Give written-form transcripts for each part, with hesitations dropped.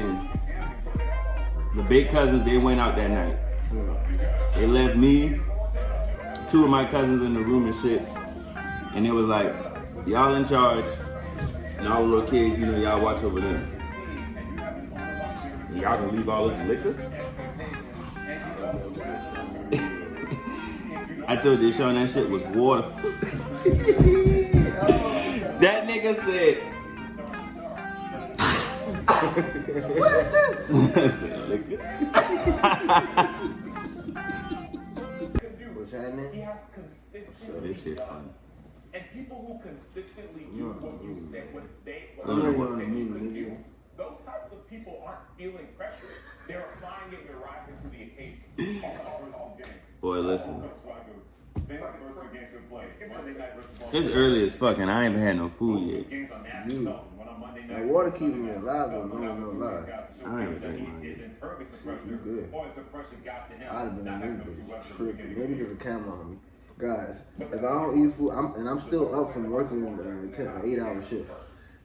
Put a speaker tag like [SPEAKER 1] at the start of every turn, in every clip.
[SPEAKER 1] and the big cousins, they went out that night. They left me, two of my cousins in the room and shit. And it was like, y'all in charge, and all the little kids, you know, y'all watch over them. And y'all gonna leave all this liquor? I told you, Sean, that shit was water. That nigga said, what is this? I said, liquor.
[SPEAKER 2] What's happening?
[SPEAKER 1] So this shit fun.
[SPEAKER 3] And people who consistently do what you say, what they
[SPEAKER 2] I don't want to move, nigga.
[SPEAKER 3] those types of people aren't feeling pressure. They're applying it and rising to the occasion.
[SPEAKER 1] Boy, listen. It's early as fuck and I ain't even had no food yet.
[SPEAKER 2] You. That water keeping me alive, though, no lie.
[SPEAKER 1] I ain't even drink mine yet.
[SPEAKER 2] You good. I'd have been in this bitch tripping. Maybe there's a camera on me. Guys, if I don't eat food, I'm still up from working an 8-hour shift.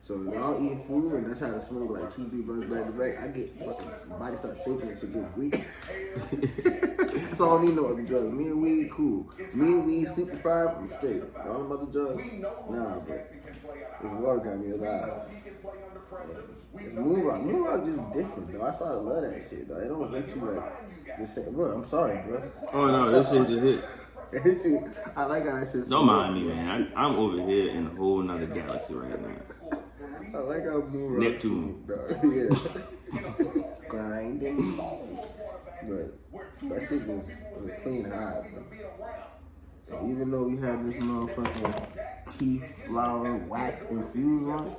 [SPEAKER 2] So if I don't eat food and I try to smoke like 2-3 blunts back to back, I get fucking, my body starts shaking and shit gets weak. That's all I need no other drugs. Me and weed, cool. Me and weed, sleep deprived, I'm straight. All them other drugs, nah, but this water got me alive. It's Moonrock. Moonrock just different, though. That's why I love that shit, though. It don't hit you like the same. Bro, I'm sorry, bro.
[SPEAKER 1] Oh no, this shit just hit.
[SPEAKER 2] It hit you. I like how that shit.
[SPEAKER 1] Don't mind me, man. I'm over here in a whole nother galaxy right now.
[SPEAKER 2] I like how Moonrock.
[SPEAKER 1] Neptune.
[SPEAKER 2] Yeah. Grinding. But that shit just was a clean high, bro. So even though we have this motherfucking tea flower wax infused on it,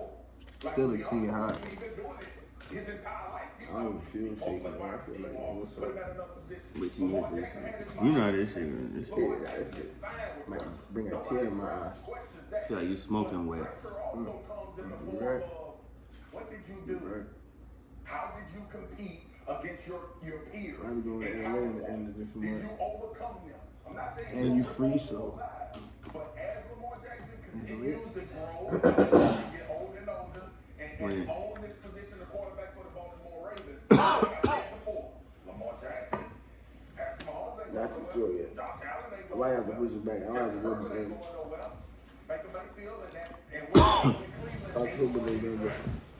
[SPEAKER 2] still a clean high. I don't even feel shaky, bro. I feel like, what's up?
[SPEAKER 1] But you get this. You know this shit. This shit.
[SPEAKER 2] Yeah, that shit might bring a tear to my eye.
[SPEAKER 1] I feel like you smoking wet.
[SPEAKER 2] You right?
[SPEAKER 3] What did you do?
[SPEAKER 2] Right.
[SPEAKER 3] How did you compete against your peers?
[SPEAKER 2] I'm going to LA in the end of this
[SPEAKER 3] Did
[SPEAKER 2] month.
[SPEAKER 3] you overcome them? I'm not saying
[SPEAKER 2] And you free, so.
[SPEAKER 3] but as Lamar Jackson
[SPEAKER 2] It's
[SPEAKER 3] continues
[SPEAKER 2] lit.
[SPEAKER 3] to grow, get older and older, and own this position of quarterback for the Baltimore Ravens, like I said before, Lamar Jackson, Patrick Mahomes ain't
[SPEAKER 2] Not too sure yet.
[SPEAKER 3] Josh Allen ain't
[SPEAKER 2] I might have to push it back. I might have to go this way.
[SPEAKER 3] Baker Mayfield and that, and
[SPEAKER 2] October, November.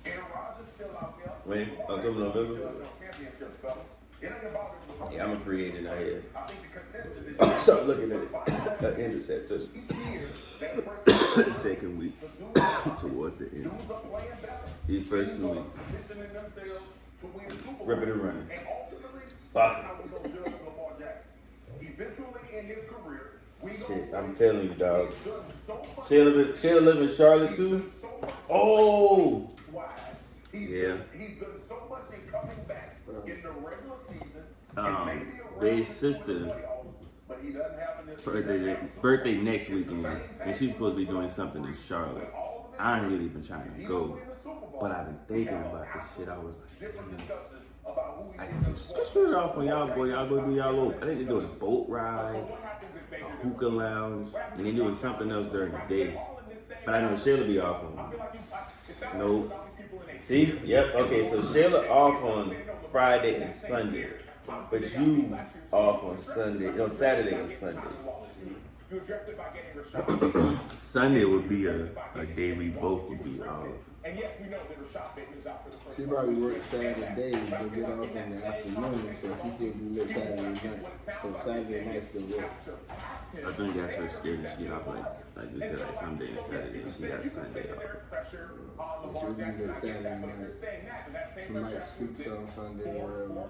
[SPEAKER 3] Aaron Rodgers still out there.
[SPEAKER 1] When? October, November?
[SPEAKER 3] Championships, fellas. It ain't about it.
[SPEAKER 1] Yeah, I'm a free agent out here.
[SPEAKER 3] I think the consensus is
[SPEAKER 1] Start looking at it. Interceptors. The second week. Towards the end. These first 2 weeks.
[SPEAKER 3] positioning themselves to win the Super Bowl.
[SPEAKER 1] Ripping and running.
[SPEAKER 3] And ultimately,
[SPEAKER 1] Fuck.
[SPEAKER 3] that's how we gonna judge Lamar Jackson. Eventually in his career, we gonna
[SPEAKER 1] Shit,
[SPEAKER 3] say
[SPEAKER 1] I'm telling you, dog.
[SPEAKER 3] he's done so much
[SPEAKER 1] She'll live in Charlotte too. Oh!
[SPEAKER 3] wise.
[SPEAKER 1] Yeah.
[SPEAKER 3] He's done so much in coming back in the regular season.
[SPEAKER 1] Their sister
[SPEAKER 3] But he doesn't have in this
[SPEAKER 1] birthday next weekend, and she's supposed to be doing something in Charlotte. I ain't really been trying to go, but I've been thinking about this shit. I was like, I can just screw it off on y'all, boy. Y'all go do y'all little. I think they're doing a boat ride, a hookah lounge, and they're doing something else during the day. But I know Shayla be off on. Nope. See? Yep. Okay. So Shayla off on Friday and Sunday, but you off on Sunday. No, Saturday and Sunday. Sunday would be a day we both would be off.
[SPEAKER 2] She probably worked Saturday but get off in the afternoon, so she still be lit Saturday night. So Saturday night still works.
[SPEAKER 1] I think that's her scared to get off like you said, like Sunday and Saturday. She got Sunday off.
[SPEAKER 2] And she'll be lit Saturday night. She might sleep some Sunday or whatever.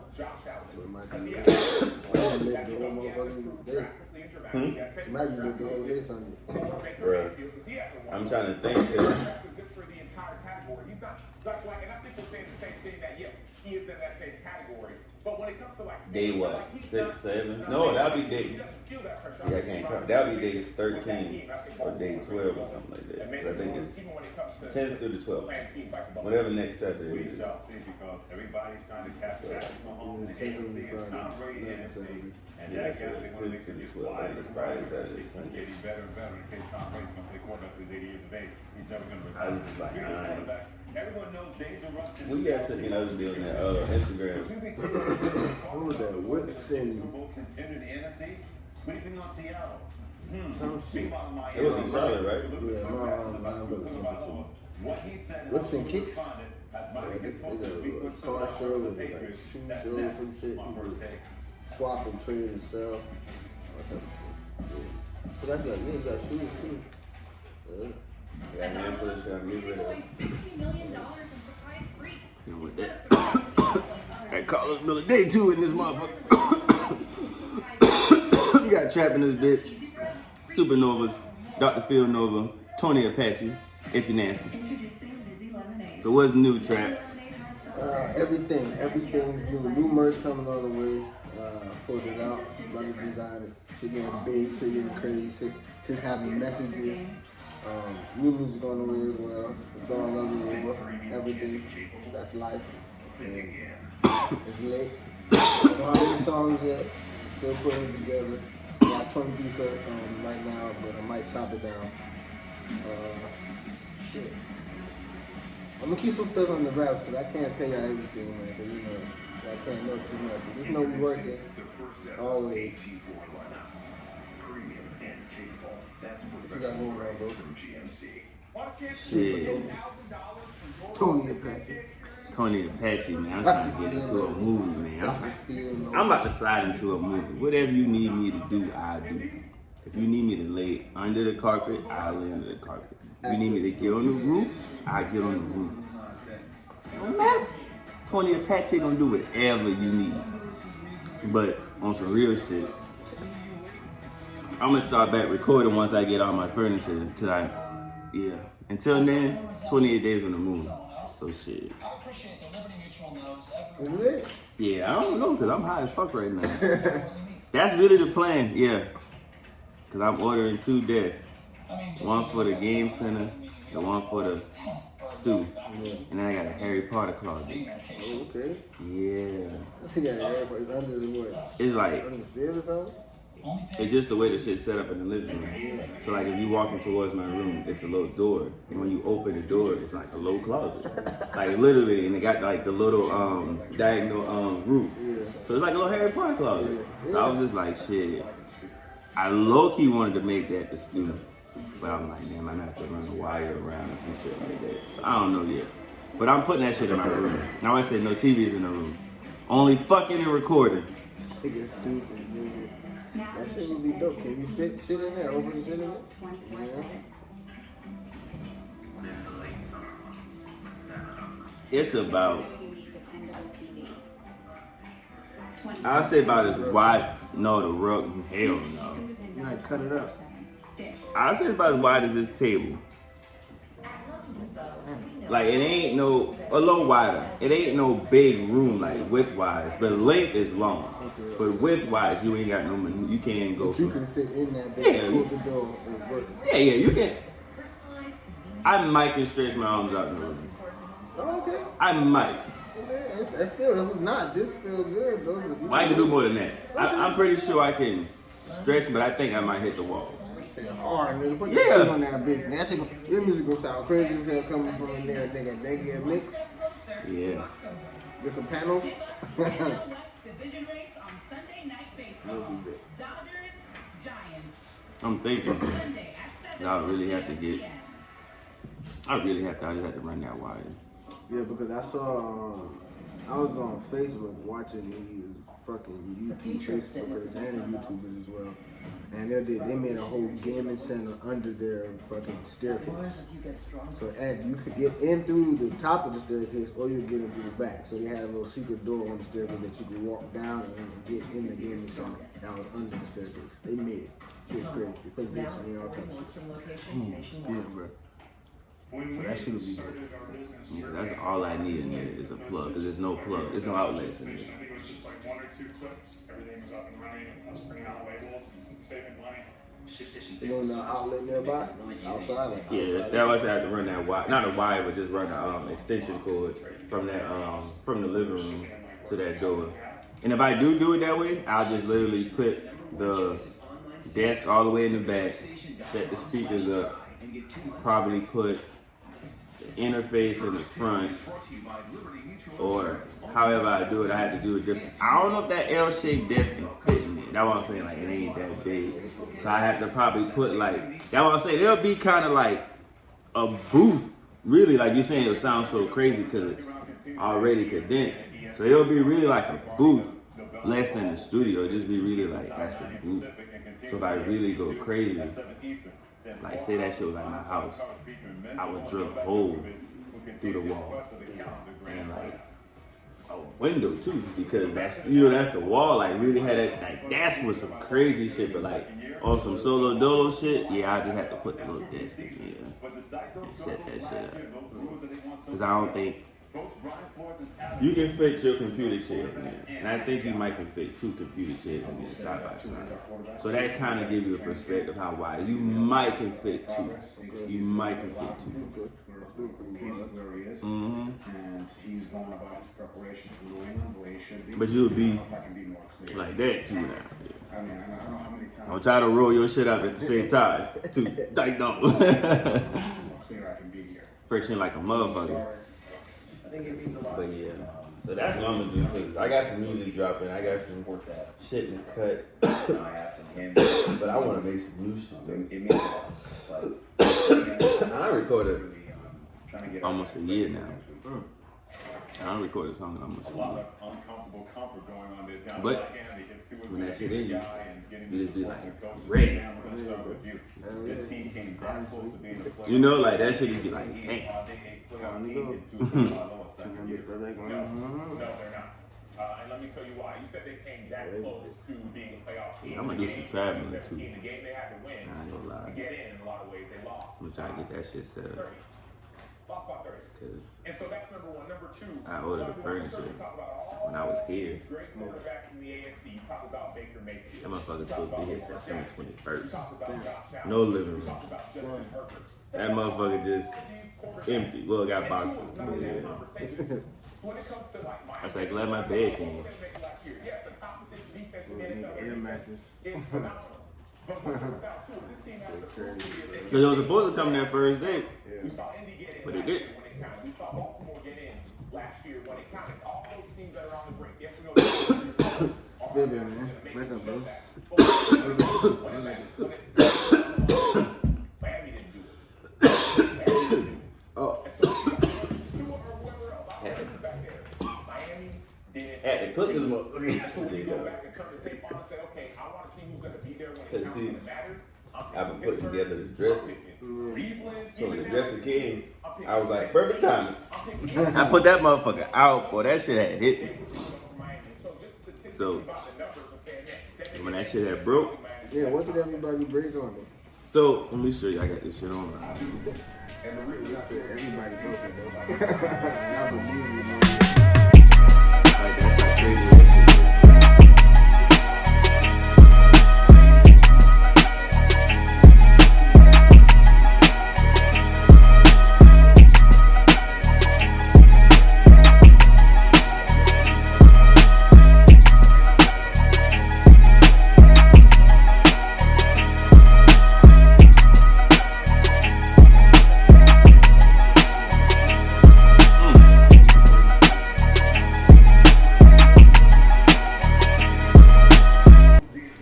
[SPEAKER 2] But it might be lit. Or lit the whole motherfucking day. She might be lit the whole day Sunday.
[SPEAKER 1] Bruh. I'm trying to think.
[SPEAKER 3] for the entire category. He's not and I think we're saying the same thing that yes, he is in that same category. But when it comes to
[SPEAKER 1] Day what? 6, 7? No, that'll be day. See, I can't count. That'll be day 13 or day 12 or something like that. But I think it's 10th through the 12th. Whatever next Saturday is.
[SPEAKER 3] Everybody's trying to catch that.
[SPEAKER 2] Yeah, taking me Friday, not Saturday.
[SPEAKER 1] Yeah, so 10th through the 12th. And it's Friday, Saturday, Sunday.
[SPEAKER 3] Getting better and better in case Tom Brady's going to play quarterback for 80 years of age. He's never going to
[SPEAKER 1] I was just like 9. Who you guys sent me another deal on that Instagram?
[SPEAKER 2] What was that? Whips and some shit.
[SPEAKER 1] It was in Charlotte, right?
[SPEAKER 2] Yeah, my brother sent it to me. Whips and kicks. It's a car show and like shoe show or some shit. You could swap and trade and sell. All type of shit. Yeah. But I feel like you got shoes too. Yeah.
[SPEAKER 1] Yeah, man, put this shit on get rid of.
[SPEAKER 4] $50 million in surprise freaks.
[SPEAKER 1] You know what that? That Carlos Miller day two in this motherfucker. You got Trap in this bitch. Supernovas, Dr. Phil Nova, Tony Apache, if you nasty. So what's new, Trap?
[SPEAKER 2] Everything's new. New merch coming on the way. Pulled it out. Love the design. Shit getting big, shit getting crazy. Shit's having messages. New music on the way as well. It's all over. Everything. That's life. And it's late. Don't have any songs yet. Still putting it together. Got 20 beats right now, but I might chop it down. Shit. I'm gonna keep some stuff on the raps because I can't tell y'all everything, man. Cause you know, I can't know too much. But just know we working always. What you got going on, bro?
[SPEAKER 1] Shit.
[SPEAKER 2] Tony Apache.
[SPEAKER 1] Tony Apache, man. I'm trying to get into a movie, man. I'm about to slide into a movie. Whatever you need me to do, I do. If you need me to lay under the carpet, I'll lay under the carpet. If you need me to get on the roof, I'll get on the roof. No matter. Tony Apache gonna do whatever you need. But on some real shit, I'm gonna start back recording once I get all my furniture tonight. Yeah. Until then, 28 days on the moon. So shit.
[SPEAKER 2] Is it?
[SPEAKER 1] Yeah, I don't know, cause I'm high as fuck right now. That's really the plan, yeah. Cause I'm ordering 2 desks. One for the game center and one for the stew.
[SPEAKER 2] Yeah.
[SPEAKER 1] And then I got a Harry Potter closet.
[SPEAKER 2] Oh, okay.
[SPEAKER 1] Yeah.
[SPEAKER 2] I see everybody's under the what?
[SPEAKER 1] It's like,
[SPEAKER 2] Under the stairs or something?
[SPEAKER 1] it's just the way the shit's set up in the living room. So like if you walking towards my room, it's a little door. And when you open the door, it's like a low closet. Like literally, and it got like the little diagonal roof.
[SPEAKER 2] Yeah.
[SPEAKER 1] So it's like a little Harry Potter closet. So I was just like, shit. I low-key wanted to make that the stew. But I'm like, damn, I might have to run a wire around and some shit like that. So I don't know yet. But I'm putting that shit in my room. Now I said no TVs in the room. Only fucking and recording.
[SPEAKER 2] Nigga stupid, nigga. That shit would be dope. Can you fit shit in there? Open shit in there? Yeah.
[SPEAKER 1] It's about, I'll say about as wide, no, the rug, hell no.
[SPEAKER 2] You might cut it up.
[SPEAKER 1] I'll say it's about as wide as this table. Like it ain't no, a little wider. It ain't no big room like width-wise, but length is long.
[SPEAKER 2] Okay.
[SPEAKER 1] But width-wise, you ain't got no, you can't go
[SPEAKER 2] But you
[SPEAKER 1] from.
[SPEAKER 2] can fit in that big,
[SPEAKER 1] Yeah.
[SPEAKER 2] close the door and work.
[SPEAKER 1] Yeah, you can. I might can stretch my arms out in the room.
[SPEAKER 2] Oh, okay.
[SPEAKER 1] I might.
[SPEAKER 2] Okay. That's still, if not, this still good, though.
[SPEAKER 1] Well, I can do more than that. I'm pretty sure I can stretch, but I think I might hit the wall.
[SPEAKER 2] Shit hard, nigga. Put
[SPEAKER 1] Yeah.
[SPEAKER 2] your thing on that bitch. That shit, your music gonna sound crazy as hell coming from in there, nigga. They get mixed.
[SPEAKER 1] Yeah.
[SPEAKER 2] Get some panels.
[SPEAKER 4] Division race on Sunday Night Baseball.
[SPEAKER 2] It'll be big.
[SPEAKER 4] Dodgers, Giants.
[SPEAKER 1] I'm thinking.
[SPEAKER 4] Sunday at 7.
[SPEAKER 1] I really have to get. I just have to run that wire.
[SPEAKER 2] Yeah, because I saw, I was on Facebook watching these fucking YouTube Facebookers and YouTubers as well. And they made a whole gaming center under their fucking staircase. So and you could get in through the top of the staircase or you get in through the back. So they had a little secret door on the staircase that you could walk down and get in the gaming center that was under the staircase. They made it. It was great. They put this in all kinds of shit. Yeah, bro. So that shit would be good.
[SPEAKER 1] Yeah, that's all I need in there is a plug. Because there's no plug. There's no outlets in there.
[SPEAKER 5] I think it was just like 1 or 2 clicks. Everything was up and running. I was printing out labels and saving money.
[SPEAKER 2] You know the outlet nearby? Outside?
[SPEAKER 1] Yeah, that was I had to run that wire. Not a wire, but just run the extension cord from that from the living room to that door. And if I do it that way, I'll just literally put the desk all the way in the back, set the speakers up, probably put the interface in the front, or however I do it, I had to do it different. I don't know if that L-shaped desk can fit in it. That's what I'm saying, like it ain't that big. So I have to probably put like, that's what I'm saying, it'll be kind of like a booth. Really, like you're saying, it'll sound so crazy because it's already condensed. So it'll be really like a booth, less than a studio. It'll just be really like, that's the booth. So if I really go crazy, like say that shit was like my house, I would drill a hole through the wall and like a window too, because that's that's the wall. Like really had it, like that's was some crazy shit. But like on some solo dolo shit, yeah, I just had to put the little desk in here and set that shit up. Cause I don't think you can fit your computer chair in there, and I think you might can fit 2 computer chairs in there side by side. So that kind of gives you a perspective how wide you might can fit 2. You might can fit 2.
[SPEAKER 3] Where he is, and he's going about his preparation for New England the way he should be.
[SPEAKER 1] But you'll be
[SPEAKER 3] If I can be more clear.
[SPEAKER 1] like that too now.
[SPEAKER 3] I mean, I don't know how many times
[SPEAKER 1] Don't try to roll your shit out at the same time. Too like no.
[SPEAKER 3] more clear I can be here.
[SPEAKER 1] Friction like a motherfucker. But yeah, so that's what I'm gonna do. Cause I got some music dropping. I got some shit in the cut. But I want to make some new shit. I recorded almost a year now. I recorded a song in almost a year. But when that shit in you, you just be like ready. You know, like that shit, you be like, damn.
[SPEAKER 5] And let me tell you why. You said they came that close to being a playoff team.
[SPEAKER 1] I'm gonna do some traveling too.
[SPEAKER 5] The game they had to win.
[SPEAKER 1] I ain't gonna lie.
[SPEAKER 5] To get in a lot of ways, they lost.
[SPEAKER 1] I'm gonna try to get that shit set up.
[SPEAKER 5] Lost by 30.
[SPEAKER 1] Cause
[SPEAKER 5] And so that's number one. Number two,
[SPEAKER 1] I ordered the furniture when I was here.
[SPEAKER 5] great quarterbacks in the AFC. You talk about Baker Mayfield.
[SPEAKER 1] That motherfucker's supposed to be here September 21st.
[SPEAKER 5] Talk about Josh Allen.
[SPEAKER 1] No living room.
[SPEAKER 5] Talk about Justin Herbert.
[SPEAKER 1] That motherfucker just empty. Well, it got boxes. But yeah.
[SPEAKER 5] When it comes to like my
[SPEAKER 1] I was like, glad my bed came.
[SPEAKER 5] yes, the opposite defense in the NFL
[SPEAKER 2] Air mattress.
[SPEAKER 5] is phenomenal. But without two, this team has to prove to you that
[SPEAKER 1] Cause it was supposed to come that first day,
[SPEAKER 5] we saw Indy get in
[SPEAKER 1] but it
[SPEAKER 5] last
[SPEAKER 1] did.
[SPEAKER 5] year when it counted. We saw Baltimore get in last year when it counted. All those teams that are on the brink. Yes, we know
[SPEAKER 2] Baby, man. Wake up, bro.
[SPEAKER 5] Miami didn't do it.
[SPEAKER 2] Oh,
[SPEAKER 5] Miami didn't.
[SPEAKER 1] Had to cook this motherfucker yesterday,
[SPEAKER 5] Go
[SPEAKER 1] though.
[SPEAKER 5] back and turn the tape on and say, okay, I want to see who's going to be there when it
[SPEAKER 1] Cause
[SPEAKER 5] counts
[SPEAKER 1] see,
[SPEAKER 5] and it matters.
[SPEAKER 1] I've been putting together the dressing.
[SPEAKER 5] Cleveland,
[SPEAKER 1] So when the dressing came, I was like, perfect timing. I put that motherfucker out, boy. That shit had hit me. So when that shit had broke,
[SPEAKER 2] yeah, what did everybody break on it?
[SPEAKER 1] so let me show you. I got this shit on.
[SPEAKER 2] Everybody broke it, though. Not but me, man.
[SPEAKER 1] Like that's how crazy that shit is.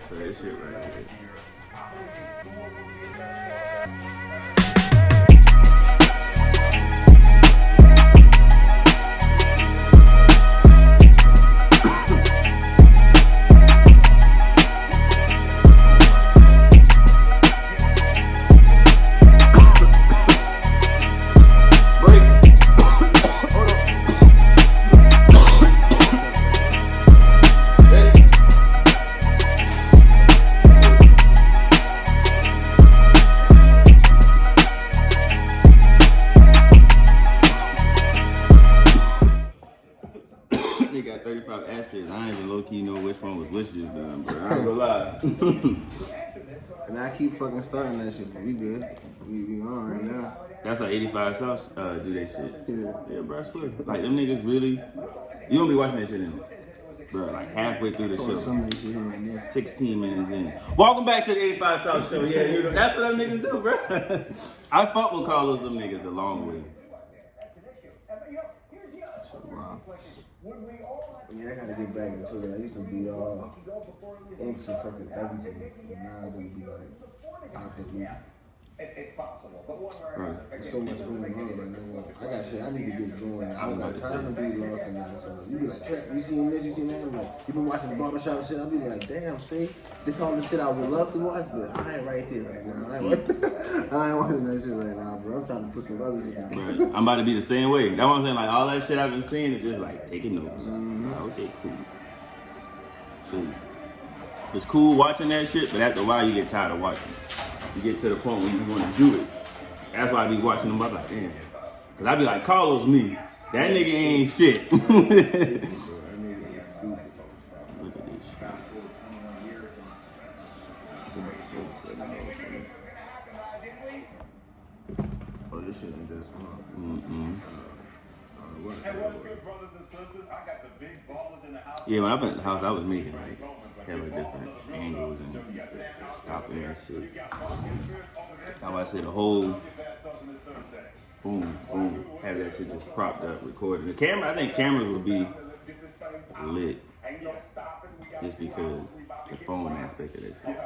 [SPEAKER 1] So that shit right here. Break. Hold on. Hey. They got 35 asterisks. I ain't even low key know which one was which just done, bro. I ain't gonna lie.
[SPEAKER 2] And I keep fucking starting that shit. We good. We on right now.
[SPEAKER 1] That's like 85 South do that shit.
[SPEAKER 2] Yeah.
[SPEAKER 1] Yeah, bro, I swear. Like, them niggas really. You don't be watching that shit in. Bro, like halfway through the
[SPEAKER 2] Oh,
[SPEAKER 1] show.
[SPEAKER 2] some of this shit here and there. 16
[SPEAKER 1] minutes in. Welcome back to the 85 South Show. Yeah, that's what them niggas do, bro. I fuck with Carlos them niggas the long way.
[SPEAKER 2] Yeah, I gotta get back into it. I used to be all into fucking everything, and now I just be like, how can we?
[SPEAKER 3] It's possible, but one way or
[SPEAKER 1] Right.
[SPEAKER 3] another,
[SPEAKER 2] There's so much going on right now. I got shit. I need to get going. I don't got time to be lost in that. So you be like, Trap, you seen this, you seen that? I'm like, you been watching the barbershop shit? I'll be like, damn, see, this all the shit I would love to watch, but I ain't right there right now. I ain't watching that shit right now, bro. I'm trying to put some other shit together.
[SPEAKER 1] Right. I'm about to be the same way. That's what I'm saying. Like all that shit I've been seeing is just like taking notes. Okay, cool. Jeez. It's cool watching that shit, but after a while you get tired of watching it. You get to the point where you want to do it. That's why I be watching them. I'm like, damn. Cause I be like, Carlos me. That nigga ain't shit. Look at this shit.
[SPEAKER 2] Oh, this shit ain't that small.
[SPEAKER 3] And what's good, brothers and sisters? I got the big ballers in the house.
[SPEAKER 1] Yeah, when I went to the house, I was making like hella different angles and stopping that shit. That's why I said the whole boom, boom, have that shit just propped up, recording. The camera, I think cameras would be lit just because the phone aspect of that shit.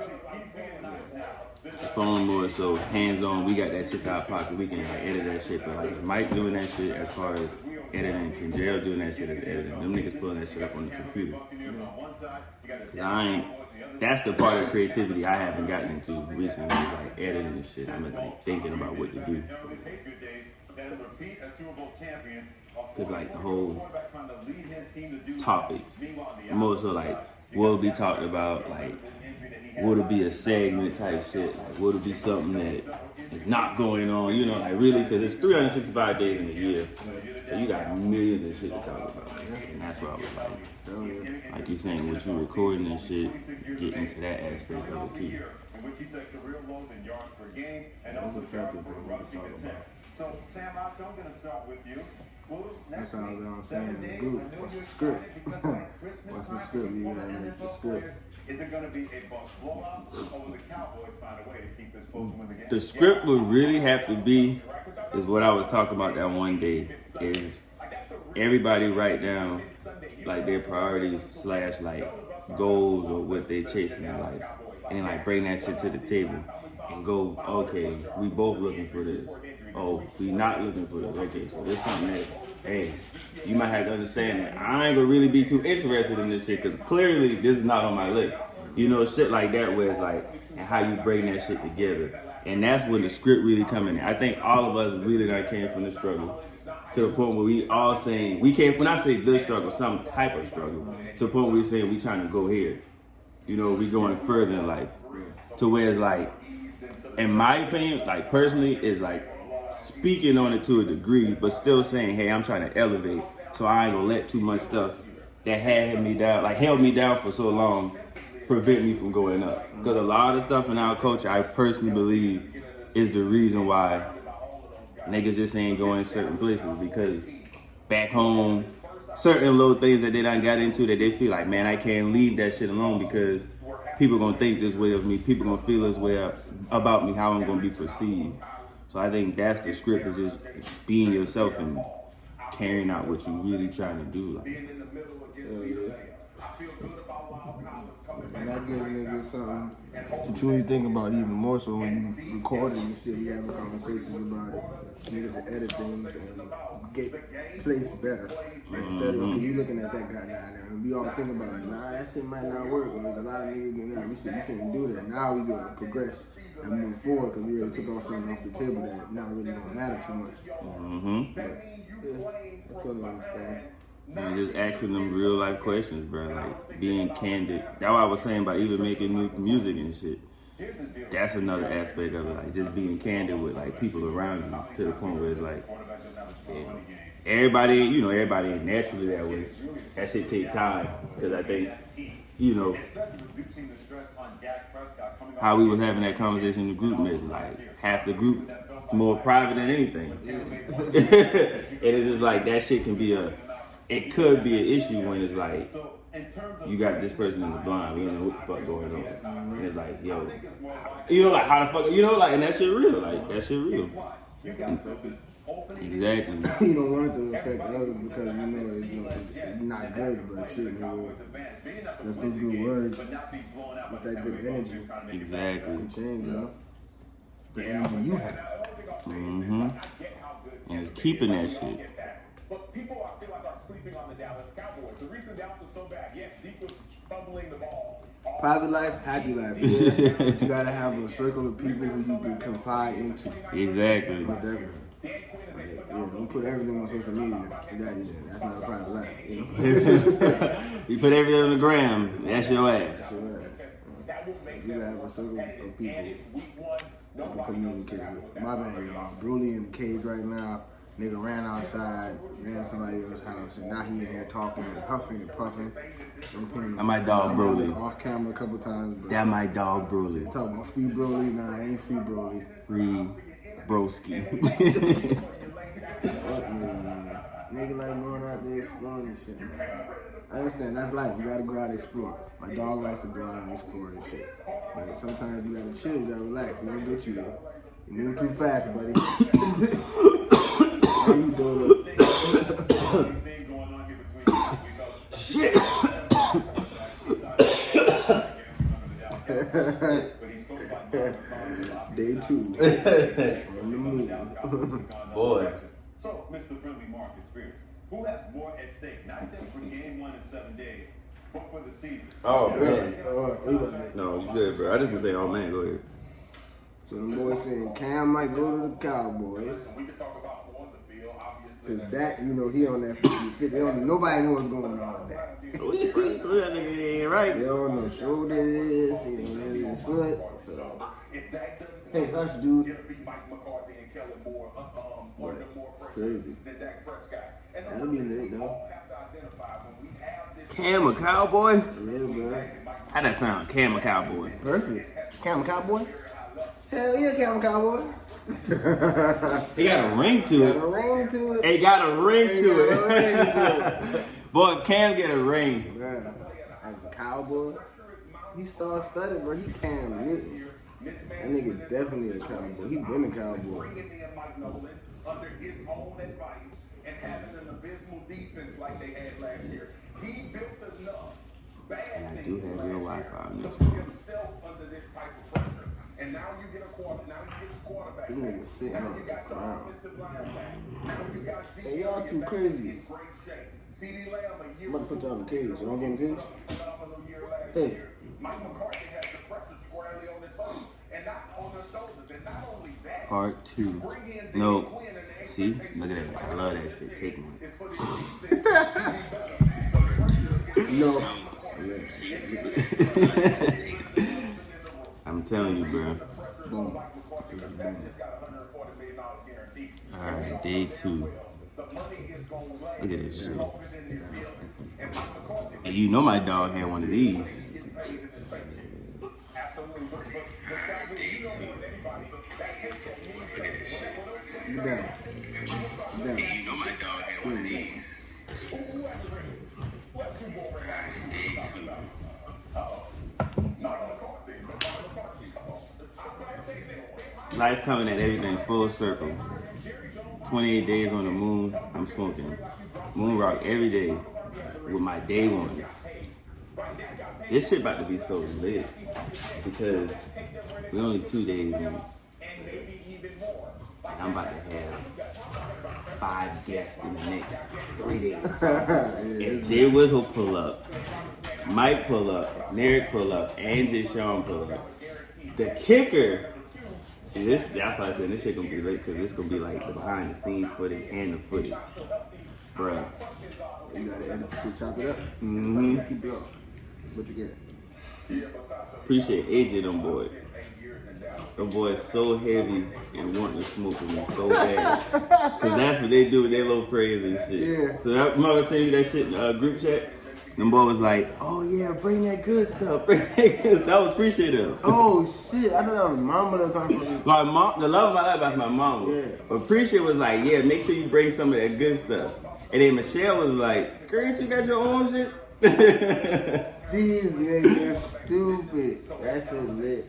[SPEAKER 1] The phone more so hands-on. We got that shit to our pocket. We can like edit that shit. But like Mike doing that shit as far as editing, Kenjel doing that shit as editing. Them niggas pulling that shit up on the computer. Cause that's the part of creativity I haven't gotten into recently, is like editing and shit. I'm like thinking about what to do. Cause like the whole topics, more so like what'll be talked about, like what'll be a segment type shit, like what'll be something that is not going on, you know, like really, cause it's 365 days in a year, so you got millions of shit to talk about, and that's what I was like you saying, with you recording and shit, get into that aspect of it too.
[SPEAKER 3] So, Sam, I'm going to start with you.
[SPEAKER 2] That's all I'm saying. The group. What's the script? What's the script? You gotta make the script.
[SPEAKER 3] Is it going to be a Bucks blowout, or will the Cowboys find a way to keep this close and win the game?
[SPEAKER 1] The script would really have to be, is what I was talking about that one day, is everybody write down like their priorities / like goals or what they chasing in life, and then like bring that shit to the table and go, okay, we both looking for this. Oh, we not looking for this. Okay, so there's something that, hey, you might have to understand that I ain't gonna really be too interested in this shit because clearly this is not on my list. You know, shit like that where it's like, and how you bring that shit together. And that's when the script really come in. I think all of us really done came from the struggle to the point where we all saying, we came, when I say the struggle, some type of struggle, to the point where we saying we trying to go here. You know, we going further in life. To where it's like, in my opinion, like personally, is like speaking on it to a degree, but still saying, hey, I'm trying to elevate, so I ain't gonna let too much stuff that had me down, like held me down for so long, prevent me from going up. Because a lot of stuff in our culture, I personally believe, is the reason why niggas just ain't going certain places. Because back home, certain little things that they done got into that they feel like, man, I can't leave that shit alone because people gonna think this way of me, people gonna feel this way about me, how I'm gonna be perceived. So I think that's the script, is just being yourself and carrying out what you really trying to do. Like,
[SPEAKER 2] and that gives niggas something to truly think about, even more so when you recording and shit, we having conversations about it. Niggas that edit things and get placed better. Like instead of, okay, you looking at that guy now, and we all think about like, nah, that shit might not work. Well, there's a lot of niggas doing that. We shouldn't do that. Now we gotta progress and move forward because we already took off something off the table that not really gonna matter too much. But, yeah, that's what I'm saying.
[SPEAKER 1] and just asking them real life questions, bro. Like being candid. That's what I was saying about even making new music and shit. That's another aspect of it. Like just being candid with like people around you to the point where it's like, yeah, everybody ain't naturally that way. That shit take time because I think, you know, how we was having that conversation in the group message, like half the group more private than anything. And it's just like that shit can be it could be an issue when it's like you got this person in the blind, we don't know what the fuck going on. And it's like, yo, you know, like how the fuck, you know, like, and that shit real, like that shit real. Exactly.
[SPEAKER 2] You don't want it to affect others because you know it's not good, but shit, nigga. That's those good words. It's that good energy.
[SPEAKER 1] Exactly.
[SPEAKER 2] Can change, you know? The energy you have.
[SPEAKER 1] Mm-hmm. And it's keeping that shit.
[SPEAKER 5] But people I feel like are sleeping on the Dallas Cowboys. The reason Dallas was so bad, yes, Zeke was fumbling the ball.
[SPEAKER 2] Private life, happy life. Yeah. But you gotta have a circle of people who you can confide into.
[SPEAKER 1] Exactly.
[SPEAKER 2] Most definitely. Yeah, don't put everything on social media. That's not a private life. You know?
[SPEAKER 1] You put everything on the gram, that's your ass.
[SPEAKER 2] You gotta have a circle of people who can communicate with. My bad, y'all. Broly in the cage right now. Nigga ran outside, ran to somebody else's house, and now he in here talking and huffing and puffing.
[SPEAKER 1] That my dog Broly.
[SPEAKER 2] Off camera a couple times. But
[SPEAKER 1] That my dog Broly.
[SPEAKER 2] they talk about free Broly. Nah, ain't free Broly.
[SPEAKER 1] Free broski.
[SPEAKER 2] Fuck me, man. Nigga like going out there exploring and shit, man. I understand, that's life. You gotta go out and explore. My dog likes to go out and explore and shit. But sometimes you gotta chill, you gotta relax. We don't get you there. You move too fast, buddy. How you doing?
[SPEAKER 1] Shit.
[SPEAKER 2] Day 2. On the move.
[SPEAKER 1] Boy.
[SPEAKER 3] So, Mr. Friendly Mark Experience, who has more at stake? Not just for game 1 in 7 days, but for the season.
[SPEAKER 1] Oh, man.
[SPEAKER 2] No.
[SPEAKER 1] No, you good, bro. I just been saying, oh, man, go ahead.
[SPEAKER 2] So the boy saying Cam might go to the Cowboys.
[SPEAKER 3] We can talk about on the field, obviously.
[SPEAKER 2] Cause Dak, you know, he on that 50-50. Nobody knows what's going on with Dak.
[SPEAKER 1] That nigga ain't right.
[SPEAKER 2] They don't know shoulder is, you know, his foot. So,
[SPEAKER 3] If that doesn't
[SPEAKER 2] hey, hush, dude.
[SPEAKER 3] it'll be Mike McCarthy and Kellen Moore, under more
[SPEAKER 2] It's
[SPEAKER 3] pressure
[SPEAKER 2] crazy.
[SPEAKER 3] than Dak Prescott. And
[SPEAKER 2] That'll be lit, though.
[SPEAKER 3] all have to identify when we have this.
[SPEAKER 1] Cam a cowboy?
[SPEAKER 2] Yeah, bro.
[SPEAKER 1] How that sound? Cam a cowboy.
[SPEAKER 2] Perfect. Cam Cowboy? Hell yeah, Cam Cowboy.
[SPEAKER 1] He got a ring to
[SPEAKER 2] Got
[SPEAKER 1] it.
[SPEAKER 2] a ring to it.
[SPEAKER 1] He got a ring
[SPEAKER 2] He
[SPEAKER 1] to
[SPEAKER 2] got a ring
[SPEAKER 1] it.
[SPEAKER 2] to it.
[SPEAKER 1] Boy, if Cam get a ring.
[SPEAKER 2] Man, as a cowboy, he star-studded, bro. He Cam Newton. That nigga definitely a cowboy. He been a cowboy.
[SPEAKER 3] Bringing in Mike Nolan under his own advice and having an abysmal defense like they had last year. He built enough bad
[SPEAKER 1] And I
[SPEAKER 3] things
[SPEAKER 1] do have real
[SPEAKER 3] last
[SPEAKER 1] Wi-Fi on
[SPEAKER 3] year
[SPEAKER 1] this
[SPEAKER 3] to put himself under this type of pressure. And now you get a quarterback.
[SPEAKER 2] These niggas sitting
[SPEAKER 3] Now
[SPEAKER 2] on
[SPEAKER 3] you
[SPEAKER 2] the
[SPEAKER 3] got your
[SPEAKER 2] ground.
[SPEAKER 3] offensive line back. Now you got CD
[SPEAKER 2] Hey, y'all too
[SPEAKER 3] back
[SPEAKER 2] crazy.
[SPEAKER 3] in great shape. CD Lamb a year
[SPEAKER 2] I'm about to put y'all in the cage. Y'all get in the cage?
[SPEAKER 3] phenomenal year last
[SPEAKER 2] Hey.
[SPEAKER 3] year. Mike McCarthy has the pressure squarely on his own and not on their shoulders. And not only that,
[SPEAKER 1] Part 2.
[SPEAKER 3] bring in
[SPEAKER 1] No.
[SPEAKER 3] Dan Quinn and the
[SPEAKER 1] See? Look at that. I love that shit. Take me.
[SPEAKER 3] is for the defense.
[SPEAKER 2] No.
[SPEAKER 1] I'm telling you, bro.
[SPEAKER 2] Boom.
[SPEAKER 1] Alright, day 2. Look at this shit. And you know my dog had one of these.
[SPEAKER 2] You down. You down. You know my dog had one of these.
[SPEAKER 1] Life coming at everything full circle. 28 days on the moon, I'm smoking moon rock every day with my day ones. This shit about to be so lit because we only 2 days in. And I'm about to have 5 guests in the next 3 days. If Jay Whistle pull up, Mike pull up, Merrick pull up, and Jay Sean pull up. The kicker, see this, that's why I said this shit gonna be lit because this gonna be like the behind the scenes footage and the footage. Bruh.
[SPEAKER 2] You gotta edit the shit, chop it up.
[SPEAKER 1] Mm-hmm.
[SPEAKER 2] Keep it up. What you get?
[SPEAKER 1] Appreciate AJ, them boy. Them boys so heavy and wanting to smoke with me so bad. Cause that's what they do with their little prayers and shit.
[SPEAKER 2] Yeah.
[SPEAKER 1] So that mother sent you that shit in group chat. Them boy was like, oh yeah, bring that good stuff. Bring that good stuff. That was appreciative.
[SPEAKER 2] Oh shit! I thought that was mama that talking about.
[SPEAKER 1] My mom, the love of my life, that's my mom.
[SPEAKER 2] Yeah.
[SPEAKER 1] But Appreciate was like, yeah, make sure you bring some of that good stuff. And then Michelle was like, girl, you got your own shit?
[SPEAKER 2] These niggas stupid. That shit lit.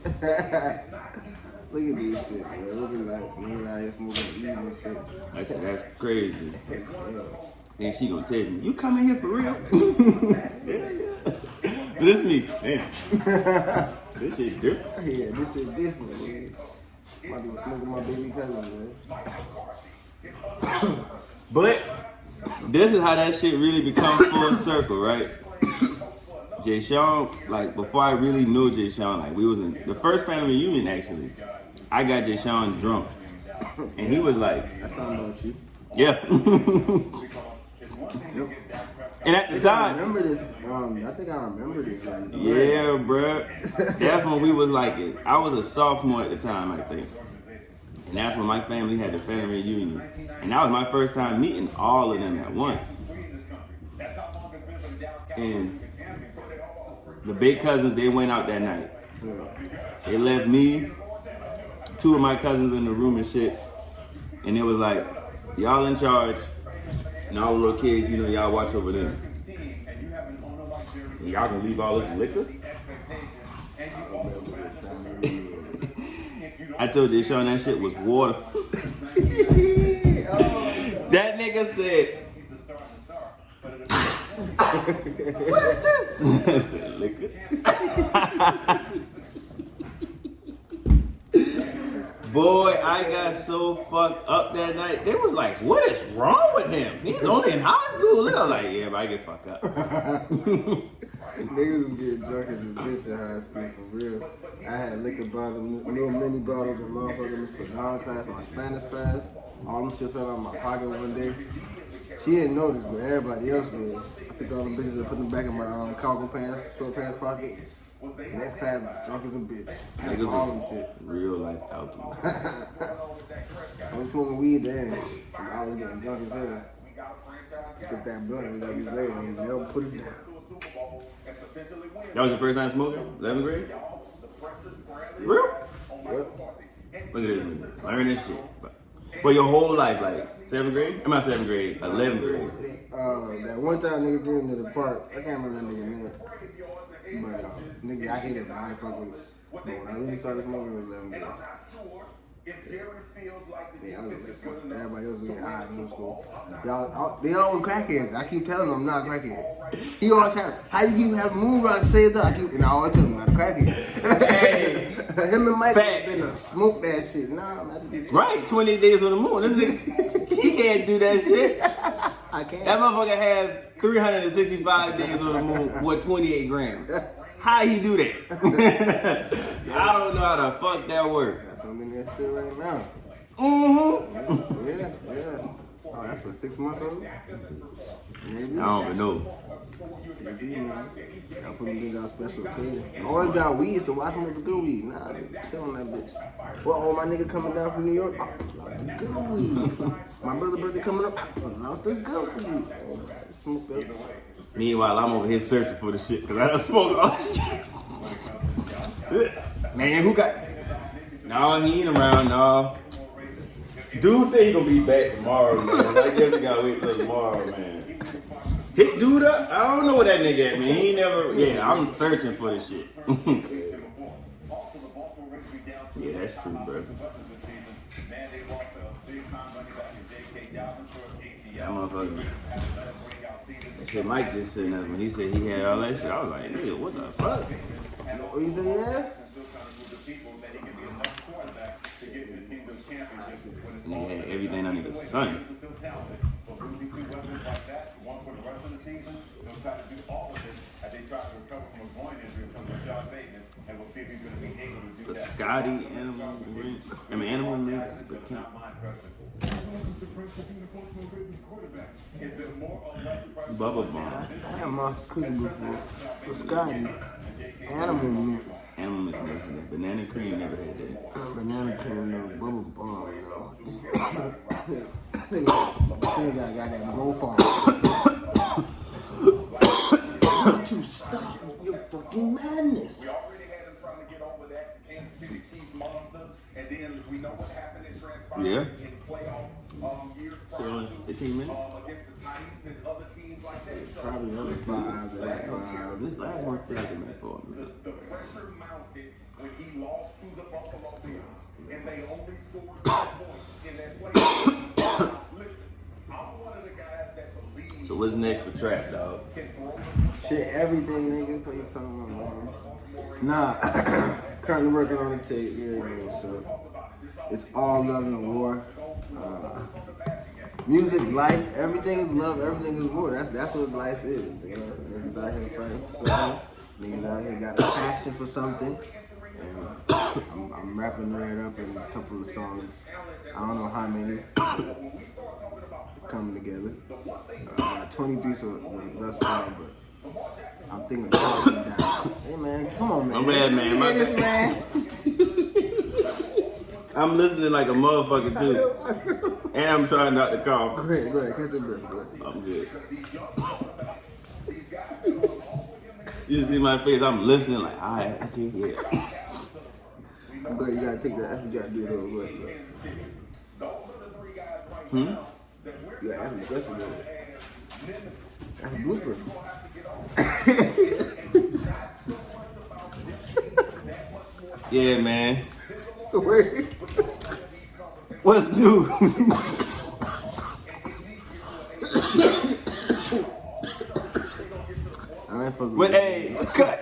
[SPEAKER 2] Look at this shit, man. Look at like niggas out here smoking weed and shit.
[SPEAKER 1] I said, that's crazy.
[SPEAKER 2] It's hell.
[SPEAKER 1] And she gonna text me, you coming here for real? But it's me. Damn. This shit different.
[SPEAKER 2] Yeah, this shit different, man. Might be smoking my baby cousin, man.
[SPEAKER 1] But this is how that shit really become full circle, right? Jay Sean, like before I really knew Jay Sean, like we was in the first family reunion actually. I got Jay Sean drunk, and he was like,
[SPEAKER 2] That's something about you.
[SPEAKER 1] yeah.
[SPEAKER 2] Yep.
[SPEAKER 1] And at the
[SPEAKER 2] I
[SPEAKER 1] time,
[SPEAKER 2] remember this. I think I remember this. Like,
[SPEAKER 1] yeah, bruh. That's when we was like, I was a sophomore at the time, I think. And that's when my family had the family reunion. And that was my first time meeting all of them at once. And the big cousins, they went out that night. They left me, 2 of my cousins in the room and shit. And it was like, y'all in charge. And all the little kids, you know, y'all watch over them. And y'all gonna leave all this liquor? I told Jay Sean that shit was water. That nigga said, what is this? I said, liquor. Boy, I got so fucked up that night. They was like, what is wrong with him? He's only in high school. I was like, yeah, but I get fucked up.
[SPEAKER 2] Niggas was getting drunk as a bitch in high school, for real. I had liquor bottles, little mini bottles of motherfucking Mr. Don class, my Spanish class. All them shit fell out of my pocket one day. She didn't notice, but everybody else did. I picked all them bitches and put them back in my cargo pants, short pants pocket. Next class, drunk as a bitch.
[SPEAKER 1] Niggas
[SPEAKER 2] All them
[SPEAKER 1] was
[SPEAKER 2] shit.
[SPEAKER 1] real life alcohol.
[SPEAKER 2] I was smoking weed then. I was getting drunk as hell. Took that blunt and that was later and never put it down.
[SPEAKER 1] That was your first time smoking? 11th grade? Real?
[SPEAKER 2] Yep.
[SPEAKER 1] Look at this nigga. Learn this shit. But your whole life, like 7th grade? I'm not 7th grade, 11th grade.
[SPEAKER 2] That one time nigga get into the park, I can't remember that nigga name. But nigga, I hated it. I ain't fuck with it. But when I really started smoking, it was 11 grade. Yeah, I was like, everybody else was getting high in middle school. They always crackheads. I keep telling them I'm not a crackhead. He always have, how you keep having moon rocks say that? And I always tell him I'm not a crackhead. Him and Mike been to smoke that shit. Nah, I'm not to do shit.
[SPEAKER 1] Right, 28 days on the moon. This nigga, he can't do that shit.
[SPEAKER 2] I can't.
[SPEAKER 1] That motherfucker had 365 days on the moon with 28 grams. How he do that? I don't know how the fuck that works.
[SPEAKER 2] Got something in that shit right now.
[SPEAKER 1] Mm-hmm.
[SPEAKER 2] Yeah. Oh, that's for 6 months old? Maybe.
[SPEAKER 1] I don't even know.
[SPEAKER 2] Maybe, man. I put them things out special occasion. I always got weed, so why smoke the good weed? Nah, chill on that bitch. Well, my nigga coming down from New York, I pull out the good weed. My brother's birthday coming up, I pull out the good weed. Smoke that.
[SPEAKER 1] Meanwhile, I'm over here searching for the shit because I done smoked all this shit. Man, who got... No, he ain't around, no. Dude said he gonna be back tomorrow, man. I guess we gotta wait till tomorrow, man. Hit dude up? I don't know what that nigga at, man. He ain't never... Yeah, I'm searching for this shit. Yeah, that's true, bro. That motherfucker... Shit, Mike just said that when he said he had all that shit. I was like, nigga, what the fuck?
[SPEAKER 2] What you say, yeah?
[SPEAKER 1] Nigga had everything under the sun. The Scotty animal ring. I mean, animal mix. Bubble bomb.
[SPEAKER 2] I had monster cooking before. The Scotty. Animal mints.
[SPEAKER 1] Animal mix. Never had that. Banana cream never had that.
[SPEAKER 2] Banana cream, no. Bubble bomb, no. This nigga got that go farm. To stop your fucking madness.
[SPEAKER 3] We already had him trying to get over that Kansas City Chiefs monster, and then we know what happened in transpired
[SPEAKER 1] Yeah.
[SPEAKER 3] in playoff years
[SPEAKER 1] So, 15 minutes?
[SPEAKER 3] against the Titans and other teams like
[SPEAKER 2] Probably another 5.
[SPEAKER 1] This last one feels like it been for a minute.
[SPEAKER 3] The pressure mounted when he lost to the Buffalo Bills, and they only scored 5 points in that play. Listen, I'm one of the guys that believes.
[SPEAKER 1] So what's next for Thrap, dog?
[SPEAKER 2] Shit, everything, nigga. What you talking about, man? Nah, currently working on the tape, you know, so it's all love and war. Music, life, everything is love, everything is war. That's what life is. You know, niggas out here fighting for something. Niggas out here got a passion for something. And I'm wrapping that up in a couple of songs. I don't know how many. It's coming together. 23 so thus far, but I'm thinking of calling it down. Hey man, come on man.
[SPEAKER 1] My bad, man. My
[SPEAKER 2] Hey, this man.
[SPEAKER 1] I'm listening like a motherfucker too. And I'm trying not to cough.
[SPEAKER 2] Go ahead, catch your breath. Go ahead.
[SPEAKER 1] I'm good. You see my face? I'm listening like, I can't hear.
[SPEAKER 2] But you gotta take that. You gotta do it over. Go ahead. You gotta ask me a question though. That's a blooper.
[SPEAKER 1] Yeah, man.
[SPEAKER 2] Wait.
[SPEAKER 1] What's new?
[SPEAKER 2] I ain't fucking
[SPEAKER 1] But hey, cut.